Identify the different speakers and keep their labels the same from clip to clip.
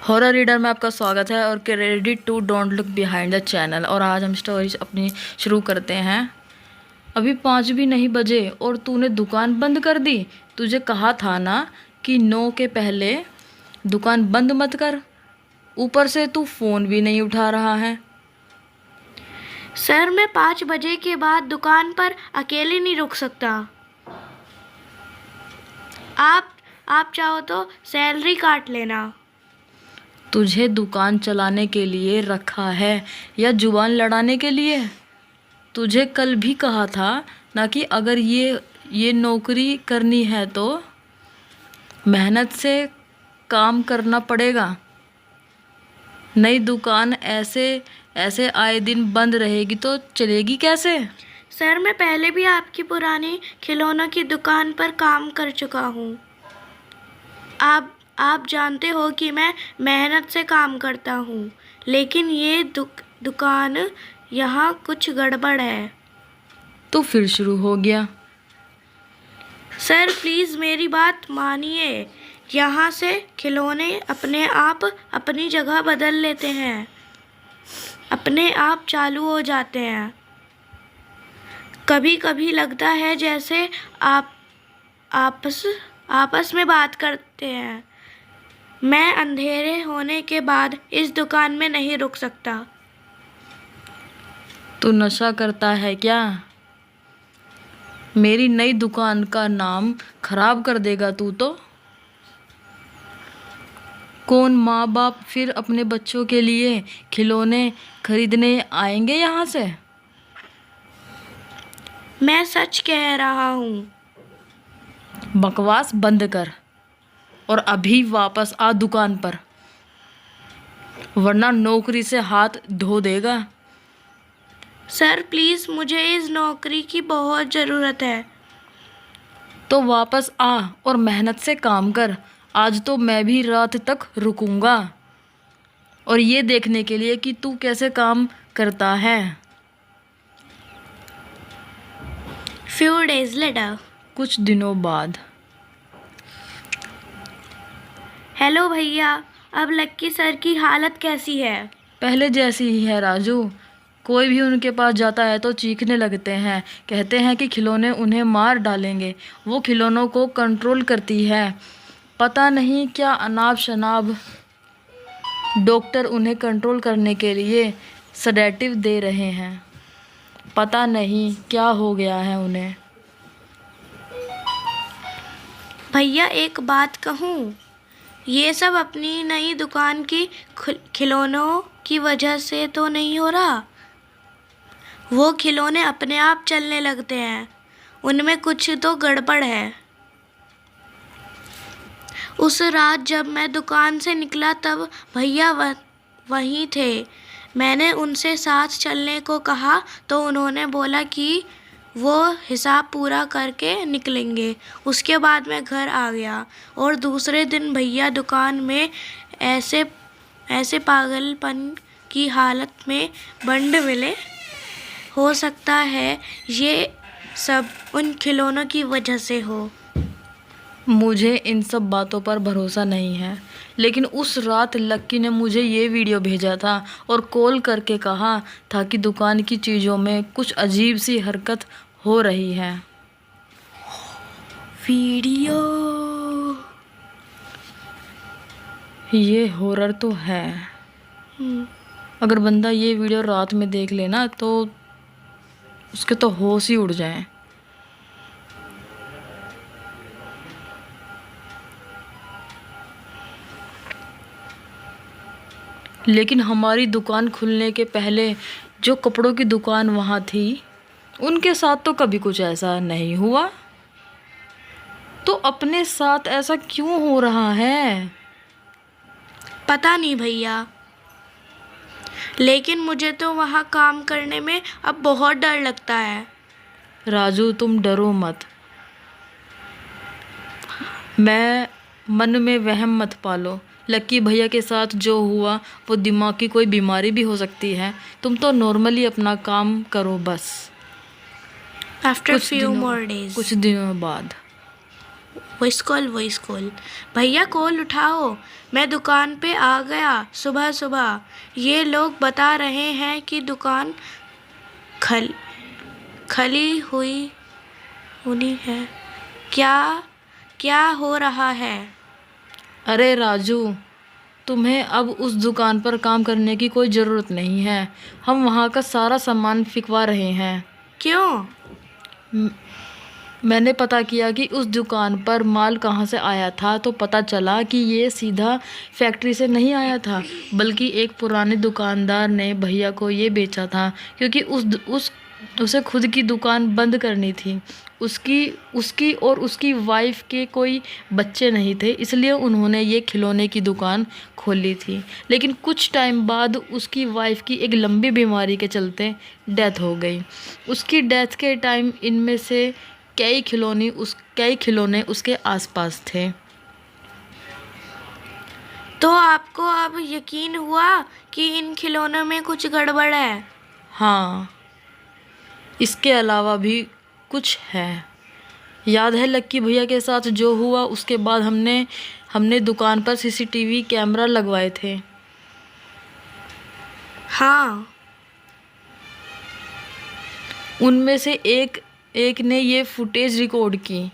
Speaker 1: Horror reader में आपका स्वागत है और credit to don't look behind the channel. और आज हम स्टोरीज अपनी शुरू करते हैं। अभी 5 भी नहीं बजे और तूने दुकान बंद कर दी। तुझे कहा था ना कि 9 के पहले दुकान बंद मत कर। ऊपर से तू फ़ोन भी नहीं उठा रहा है।
Speaker 2: सर, मैं 5 बजे के बाद दुकान पर अकेले नहीं रुक सकता। आप चाहो तो सैलरी काट लेना।
Speaker 1: तुझे दुकान चलाने के लिए रखा है या जुबान लड़ाने के लिए? तुझे कल भी कहा था ना कि अगर ये नौकरी करनी है तो मेहनत से काम करना पड़ेगा। नई दुकान ऐसे आए दिन बंद रहेगी तो चलेगी कैसे?
Speaker 2: सर, मैं पहले भी आपकी पुरानी खिलौनों की दुकान पर काम कर चुका हूँ। आप जानते हो कि मैं मेहनत से काम करता हूँ, लेकिन ये दुकान यहाँ कुछ गड़बड़ है।
Speaker 1: तो फिर शुरू हो गया।
Speaker 2: सर, प्लीज़ मेरी बात मानिए। यहाँ से खिलौने अपने आप अपनी जगह बदल लेते हैं, अपने आप चालू हो जाते हैं। कभी कभी लगता है जैसे आप आपस में बात करते हैं। मैं अंधेरे होने के बाद इस दुकान में नहीं रुक सकता।
Speaker 1: तू नशा करता है क्या? मेरी नई दुकान का नाम खराब कर देगा तू तो। कौन माँ बाप फिर अपने बच्चों के लिए खिलौने खरीदने आएंगे यहाँ से?
Speaker 2: मैं सच कह रहा हूँ।
Speaker 1: बकवास बंद कर और अभी वापस आ दुकान पर, वरना नौकरी से हाथ धो देगा।
Speaker 2: सर, प्लीज़, मुझे इस नौकरी की बहुत ज़रूरत है।
Speaker 1: तो वापस आ और मेहनत से काम कर। आज तो मैं भी रात तक रुकूंगा और ये देखने के लिए कि तू कैसे काम करता है।
Speaker 2: Few days later.
Speaker 1: कुछ दिनों बाद।
Speaker 2: हेलो भैया, अब लक्की सर की हालत कैसी है?
Speaker 1: पहले जैसी ही है राजू। कोई भी उनके पास जाता है तो चीखने लगते हैं, कहते हैं कि खिलौने उन्हें मार डालेंगे। वो खिलौनों को कंट्रोल करती है। पता नहीं क्या अनाप शनाप डॉक्टर उन्हें कंट्रोल करने के लिए सेडेटिव दे रहे हैं। पता नहीं क्या हो गया है उन्हें।
Speaker 2: भैया, एक बात कहूँ? ये सब अपनी नई दुकान की खिलौनों की वजह से तो नहीं हो रहा। वो खिलौने अपने आप चलने लगते हैं। उनमें कुछ तो गड़बड़ है। उस रात जब मैं दुकान से निकला तब भैया वहीं थे। मैंने उनसे साथ चलने को कहा तो उन्होंने बोला कि वो हिसाब पूरा करके निकलेंगे। उसके बाद मैं घर आ गया और दूसरे दिन भैया दुकान में ऐसे पागलपन की हालत में बंद मिले। हो सकता है ये सब उन खिलौनों की वजह से हो।
Speaker 1: मुझे इन सब बातों पर भरोसा नहीं है, लेकिन उस रात लक्की ने मुझे ये वीडियो भेजा था और कॉल करके कहा था कि दुकान की चीज़ों में कुछ अजीब सी हरकत हो रही है।
Speaker 2: वीडियो?
Speaker 1: ये हॉरर तो है। अगर बंदा ये वीडियो रात में देख लेना तो उसके तो होश ही उड़ जाए। लेकिन हमारी दुकान खुलने के पहले जो कपड़ों की दुकान वहाँ थी, उनके साथ तो कभी कुछ ऐसा नहीं हुआ। तो अपने साथ ऐसा क्यों हो रहा है?
Speaker 2: पता नहीं भैया, लेकिन मुझे तो वहाँ काम करने में अब बहुत डर लगता है।
Speaker 1: राजू, तुम डरो मत। मैं मन में वहम मत पालो। लक्की भैया के साथ जो हुआ वो दिमाग की कोई बीमारी भी हो सकती है। तुम तो नॉर्मली अपना काम करो बस।
Speaker 2: After few more days.
Speaker 1: कुछ दिनों बाद
Speaker 2: वॉइस कॉल। भैया कॉल उठाओ, मैं दुकान पे आ गया सुबह सुबह। ये लोग बता रहे हैं कि दुकान खली हुई होनी है। क्या क्या हो रहा है?
Speaker 1: अरे राजू, तुम्हें अब उस दुकान पर काम करने की कोई ज़रूरत नहीं है। हम वहाँ का सारा सामान फिकवा रहे हैं।
Speaker 2: क्यों?
Speaker 1: मैंने पता किया कि उस दुकान पर माल कहाँ से आया था, तो पता चला कि ये सीधा फैक्ट्री से नहीं आया था, बल्कि एक पुराने दुकानदार ने भैया को ये बेचा था, क्योंकि उसे खुद की दुकान बंद करनी थी। उसकी और उसकी वाइफ के कोई बच्चे नहीं थे, इसलिए उन्होंने ये खिलौने की दुकान खोली थी। लेकिन कुछ टाइम बाद उसकी वाइफ की एक लंबी बीमारी के चलते डेथ हो गई। उसकी डेथ के टाइम इनमें से कई खिलौने उसके आसपास थे।
Speaker 2: तो आपको अब यकीन हुआ कि इन खिलौनों में कुछ गड़बड़ है?
Speaker 1: हाँ, इसके अलावा भी कुछ है। याद है लक्की भैया के साथ जो हुआ? उसके बाद हमने दुकान पर सीसीटीवी कैमरा लगवाए थे।
Speaker 2: हाँ।
Speaker 1: उनमें से एक ने ये फुटेज रिकॉर्ड की,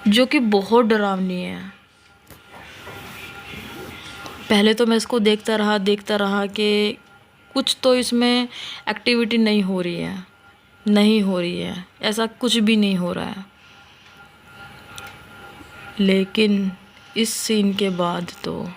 Speaker 1: जो कि बहुत डरावनी है। पहले तो मैं इसको देखता रहा कि कुछ तो इसमें एक्टिविटी नहीं हो रही है, ऐसा कुछ भी नहीं हो रहा है। लेकिन इस सीन के बाद तो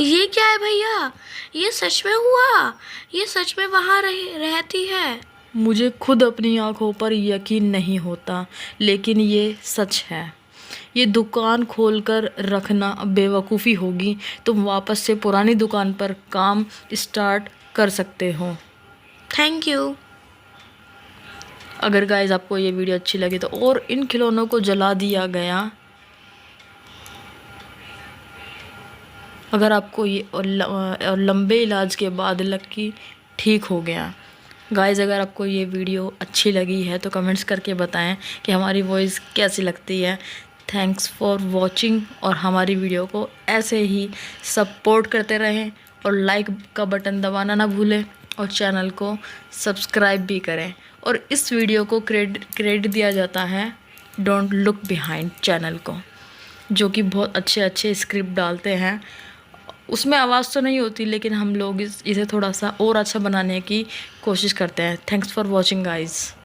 Speaker 2: ये क्या है भैया? ये सच में हुआ? ये सच में वहाँ रहती है?
Speaker 1: मुझे खुद अपनी आंखों पर यकीन नहीं होता, लेकिन ये सच है। ये दुकान खोलकर रखना बेवकूफ़ी होगी। तुम वापस से पुरानी दुकान पर काम स्टार्ट कर सकते हो।
Speaker 2: Thank you.
Speaker 1: अगर गाइस आपको ये वीडियो अच्छी लगी तो और इन खिलौनों को जला दिया गया। अगर आपको ये और लंबे इलाज के बाद लक्की ठीक हो गया। गाइस अगर आपको ये वीडियो अच्छी लगी है तो कमेंट्स करके बताएं कि हमारी वॉइस कैसी लगती है। थैंक्स फॉर वॉचिंग, और हमारी वीडियो को ऐसे ही सपोर्ट करते रहें और लाइक का बटन दबाना ना भूलें और चैनल को सब्सक्राइब भी करें। और इस वीडियो को क्रेडिट दिया जाता है डोंट लुक बिहाइंड चैनल को, जो कि बहुत अच्छे स्क्रिप्ट डालते हैं। उसमें आवाज़ तो नहीं होती, लेकिन हम लोग इसे थोड़ा सा और अच्छा बनाने की कोशिश करते हैं। Thanks for watching guys.